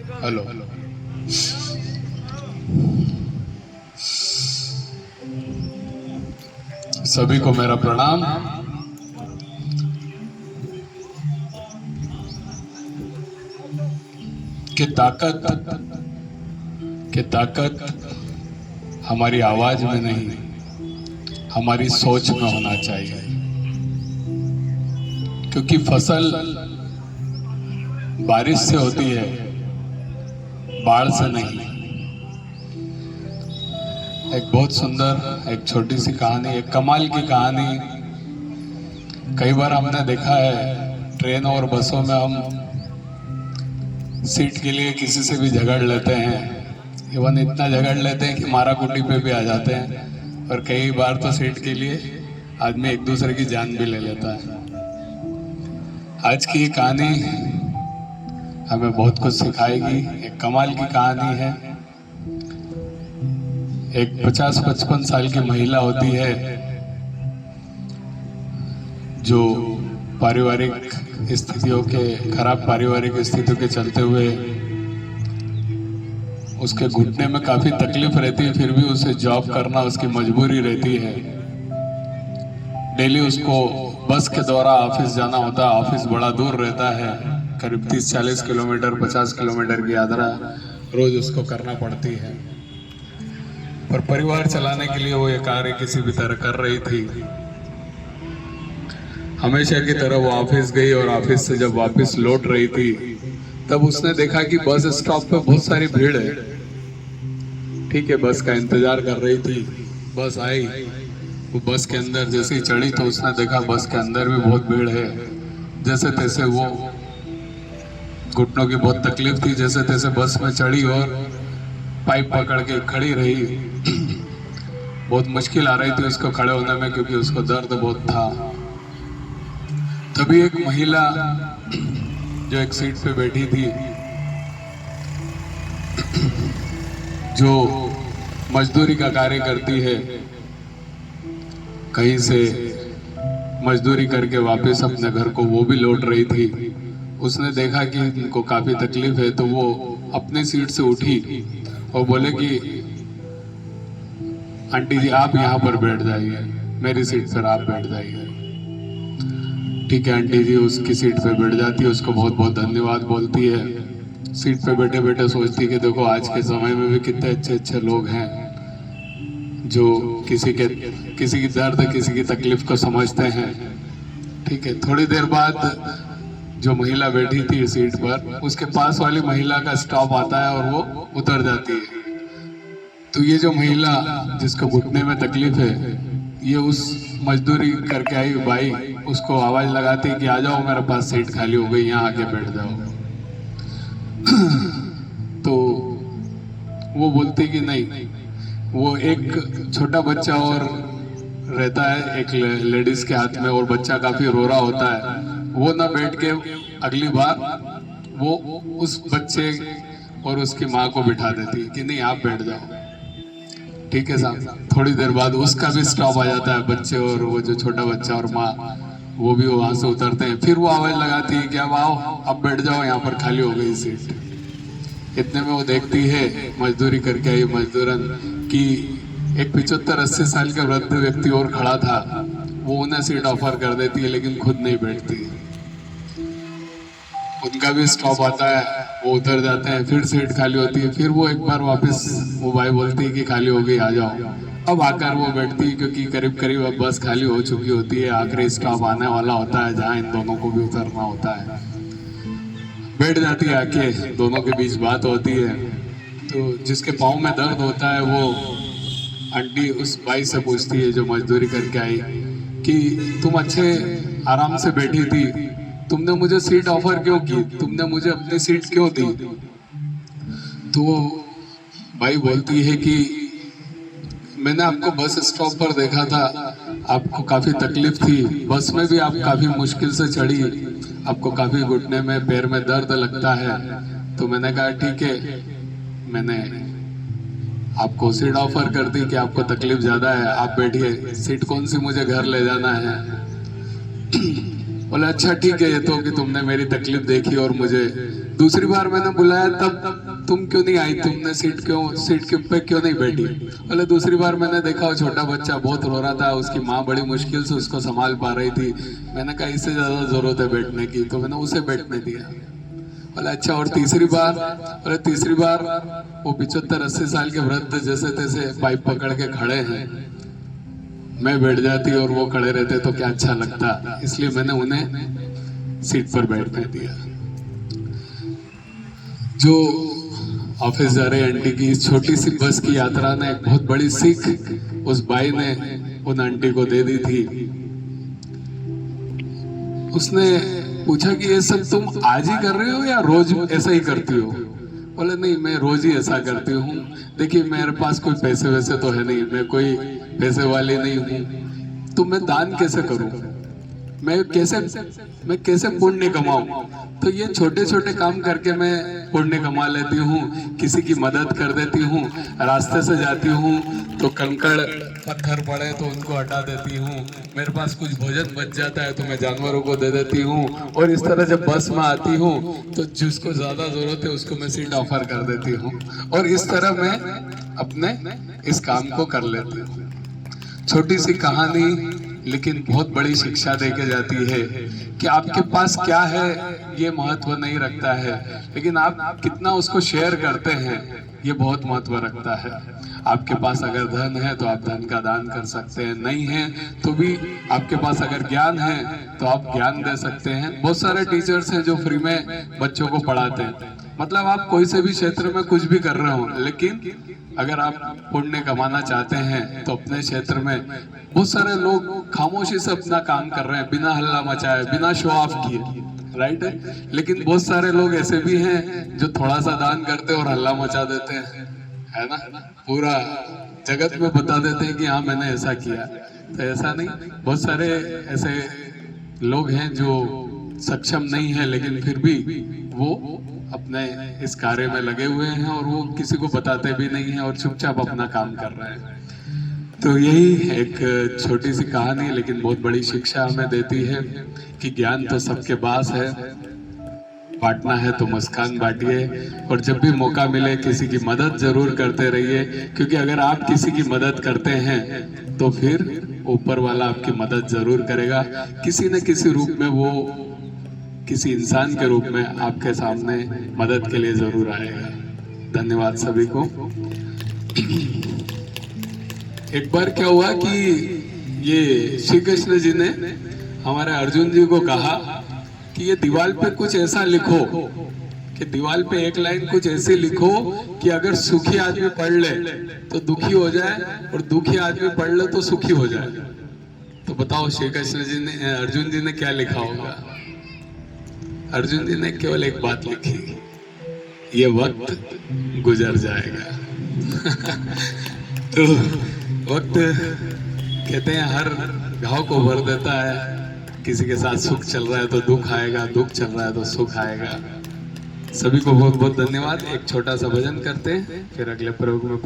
Hello. सभी को मेरा प्रणाम। कि ताकत हमारी आवाज में नहीं, हमारी सोच में होना चाहिए। क्योंकि फसल बारिश से होती है, बाढ़ से नहीं। एक बहुत सुंदर, एक छोटी सी कहानी, एक कमाल की कहानी। कई बार हमने देखा है ट्रेन और बसों में हम सीट के लिए किसी से भी झगड़ लेते हैं। इवन इतना झगड़ लेते हैं कि मारा कुटी पे भी आ जाते हैं। और कई बार तो सीट के लिए आदमी एक दूसरे की जान भी ले लेता है। आज की ये कहानी हमें बहुत कुछ सिखाएगी। एक कमाल की कहानी है। एक 50-55 साल की महिला होती है जो पारिवारिक स्थितियों के, खराब पारिवारिक स्थितियों के चलते हुए उसके घुटने में काफी तकलीफ रहती है, फिर भी उसे जॉब करना उसकी मजबूरी रहती है। डेली उसको बस के द्वारा ऑफिस जाना होता है। ऑफिस बड़ा दूर रहता है, करीब 30-40 किलोमीटर, 50 किलोमीटर की यात्रा रोज उसको करना पड़ती है। पर परिवार चलाने के लिए वो ये कार्य किसी भी तरह कर रही थी। हमेशा की तरह वो ऑफिस गई और ऑफिस से जब वापस लौट रही थी तब उसने देखा कि बस स्टॉप पे बहुत सारी भीड़ है। ठीक है, बस का इंतजार कर रही थी। बस आई, वो बस के अंदर जैसे ही चढ़ी तो उसने देखा बस के अंदर भी बहुत भीड़ है। जैसे तैसे वो, घुटनों की बहुत तकलीफ थी, जैसे तैसे बस में चढ़ी और पाइप पकड़ के खड़ी रही। बहुत मुश्किल आ रही थी उसको खड़े होने में, क्योंकि उसको दर्द बहुत था। तभी एक महिला जो एक सीट पे बैठी थी, जो मजदूरी का कार्य करती है, कहीं से मजदूरी करके वापस अपने घर को वो भी लौट रही थी। उसने देखा कि इनको काफी तकलीफ है, तो वो अपनी सीट से उठी और बोले कि आंटी जी आप यहाँ पर बैठ जाइए, मेरी सीट पर आप बैठ जाइए। ठीक है, आंटी जी उसकी सीट पे बैठ जाती है, उसको बहुत बहुत धन्यवाद बोलती है। सीट पे बैठे बैठे सोचती कि देखो आज के समय में भी कितने अच्छे अच्छे लोग हैं जो किसी की दर्द, किसी की तकलीफ को समझते हैं। ठीक है, थोड़ी देर बाद जो महिला बैठी थी सीट पर, उसके पास वाली महिला का स्टॉप आता है और वो उतर जाती है। तो ये जो महिला जिसको घुटने में तकलीफ है, ये उस मजदूरी करके आई भाई उसको आवाज लगाती कि आ जाओ मेरे पास सीट खाली हो गई, यहाँ आके बैठ जाओ। तो वो बोलती कि नहीं, वो एक छोटा बच्चा और रहता है एक लेडीज के हाथ में, और बच्चा काफी रो रहा होता है। वो ना बैठ के अगली बार वो उस बच्चे और उसकी माँ को बिठा देती है कि नहीं आप बैठ जाओ। ठीक है साहब, थोड़ी देर बाद उसका भी स्टॉप आ जाता है। बच्चे और वो जो छोटा बच्चा और माँ, वो भी वहां से उतरते हैं। फिर वो आवाज लगाती है कि अब आओ, अब बैठ जाओ, यहाँ पर खाली हो गई सीट। इतने में वो देखती है मजदूरी करके आई मजदूरन कि एक 75-80 साल का वृद्ध व्यक्ति और खड़ा था। वो उन्हें सीट ऑफर कर देती है, लेकिन खुद नहीं बैठती। उनका भी स्टॉप आता है, वो उतर जाते हैं, फिर सीट खाली होती है। फिर वो एक बार वापस वो भाई बोलती है कि खाली हो गई, आ जाओ। अब आकर वो बैठती है, क्योंकि करीब करीब अब बस खाली हो चुकी होती है, आखिरी स्टॉप आने वाला होता है जहाँ इन दोनों को भी उतरना होता है। बैठ जाती है आके, दोनों के बीच बात होती है। तो जिसके पाँव में दर्द होता है वो आंटी उस भाई से पूछती है जो मजदूरी करके आई कि तुम अच्छे आराम से बैठी थी, तुमने मुझे सीट ऑफर क्यों की, तुमने मुझे अपनी सीट क्यों दी। तो भाई बोलती है कि मैंने आपको बस स्टॉप पर देखा था, आपको काफी तकलीफ थी, बस में भी आप काफी मुश्किल से चढ़ी, आपको काफी घुटने में पैर में दर्द लगता है। तो मैंने कहा ठीक है, मैंने आपको सीट ऑफर कर दी कि आपको तकलीफ ज्यादा है, आप बैठिए, सीट कौन सी मुझे घर ले जाना है। बोले अच्छा ठीक है, ये तो कि तुमने मेरी तकलीफ देखी और मुझे दूसरी बार मैंने बुलाया तब तुम क्यों नहीं आई, तुमने सीट के पे क्यों नहीं बैठी? बोले दूसरी बार मैंने देखा वो छोटा बच्चा बहुत रो रहा था, उसकी माँ बड़ी मुश्किल से उसको संभाल पा रही थी। मैंने कहा इससे ज्यादा जरूरत है बैठने की, तो मैंने उसे बैठने दिया। बोले अच्छा, और तीसरी बार? बोले तीसरी बार वो 75-80 साल के वृद्ध जैसे तैसे पाइप पकड़ के खड़े हैं, मैं बैठ जाती और वो खड़े रहते तो क्या अच्छा लगता, इसलिए मैंने उन्हें सीट पर बैठने दिया। जो ऑफिस जा रहे आंटी की इस छोटी सी बस की यात्रा ने एक बहुत बड़ी सीख उस भाई ने उन आंटी को दे दी थी। उसने पूछा कि ये सब तुम आज ही कर रहे हो या रोज ऐसा ही करती हो? बोले नहीं, मैं रोज ही ऐसा करती हूँ। देखिए मेरे पास कोई पैसे वैसे तो है नहीं, मैं कोई पैसे वाली नहीं हूँ, तो मैं दान कैसे करूँ, मैं कैसे पुण्य कमाऊं? तो ये छोटे छोटे काम करके मैं पुण्य कमा लेती हूँ। किसी की मदद कर देती हूँ, रास्ते से जाती हूँ तो कंकड़ पत्थर पड़े तो उनको हटा देती हूँ, मेरे पास कुछ भोजन बच जाता है तो मैं जानवरों को दे देती हूँ, और इस तरह जब बस में आती हूँ तो जिसको ज्यादा जरूरत है उसको मैं सीट ऑफर कर देती हूँ, और इस तरह मैं अपने इस काम को कर लेती हूँ। छोटी सी कहानी लेकिन बहुत बड़ी शिक्षा देके जाती है कि आपके पास क्या है ये महत्व नहीं रखता है, लेकिन आप कितना उसको शेयर करते हैं ये बहुत महत्व रखता है। आपके पास अगर धन है तो आप धन का दान कर सकते हैं, नहीं है तो भी आपके पास अगर ज्ञान है तो आप ज्ञान दे सकते हैं। बहुत सारे टीचर्स हैं जो फ्री में बच्चों को पढ़ाते हैं, मतलब आप कोई से भी क्षेत्र में कुछ भी कर रहे हो, लेकिन अगर आप पुण्य कमाना चाहते हैं तो अपने क्षेत्र में बहुत सारे लोग खामोशी से अपना काम कर रहे हैं, बिना हल्ला मचाए, बिना शो ऑफ किए, राइट है। लेकिन बहुत सारे लोग ऐसे भी हैं जो थोड़ा सा दान करते हैं और हल्ला मचा देते हैं, है ना, पूरा जगत में बता देते हैं कि हाँ मैंने ऐसा किया। तो ऐसा नहीं, बहुत सारे ऐसे लोग हैं जो सक्षम नहीं है लेकिन फिर भी वो अपने इस कार्य में लगे हुए हैं और वो किसी को बताते भी नहीं है और चुपचाप अपना काम कर रहे हैं। तो यही एक छोटी सी कहानी लेकिन बहुत बड़ी शिक्षा हमें देती है कि ज्ञान तो सबके पास है, बांटना है तो मुस्कान बांटिए, और जब भी मौका मिले किसी की मदद जरूर करते रहिए, क्योंकि अगर आप किसी की मदद करते हैं तो फिर ऊपर वाला आपकी मदद जरूर करेगा, किसी न किसी रूप में वो किसी इंसान के रूप में आपके सामने मदद के लिए जरूर आएगा। धन्यवाद सभी को। एक बार क्या हुआ कि ये श्री कृष्ण जी ने हमारे अर्जुन जी को कहा कि ये दीवार पे कुछ ऐसा लिखो, कि दीवार पे एक लाइन कुछ ऐसी लिखो कि अगर सुखी आदमी पढ़ ले तो दुखी हो जाए और दुखी आदमी पढ़ ले तो सुखी हो जाए। तो बताओ श्री कृष्ण जी ने, अर्जुन जी ने क्या लिखा होगा? अर्जुन जी ने केवल एक बात लिखी, ये वक्त गुजर जाएगा। तो वक्त कहते हैं हर घाव को भर देता है, किसी के साथ सुख चल रहा है तो दुख आएगा, दुख चल रहा है तो सुख आएगा। सभी को बहुत बहुत धन्यवाद। एक छोटा सा भजन करते हैं फिर अगले प्रयोग में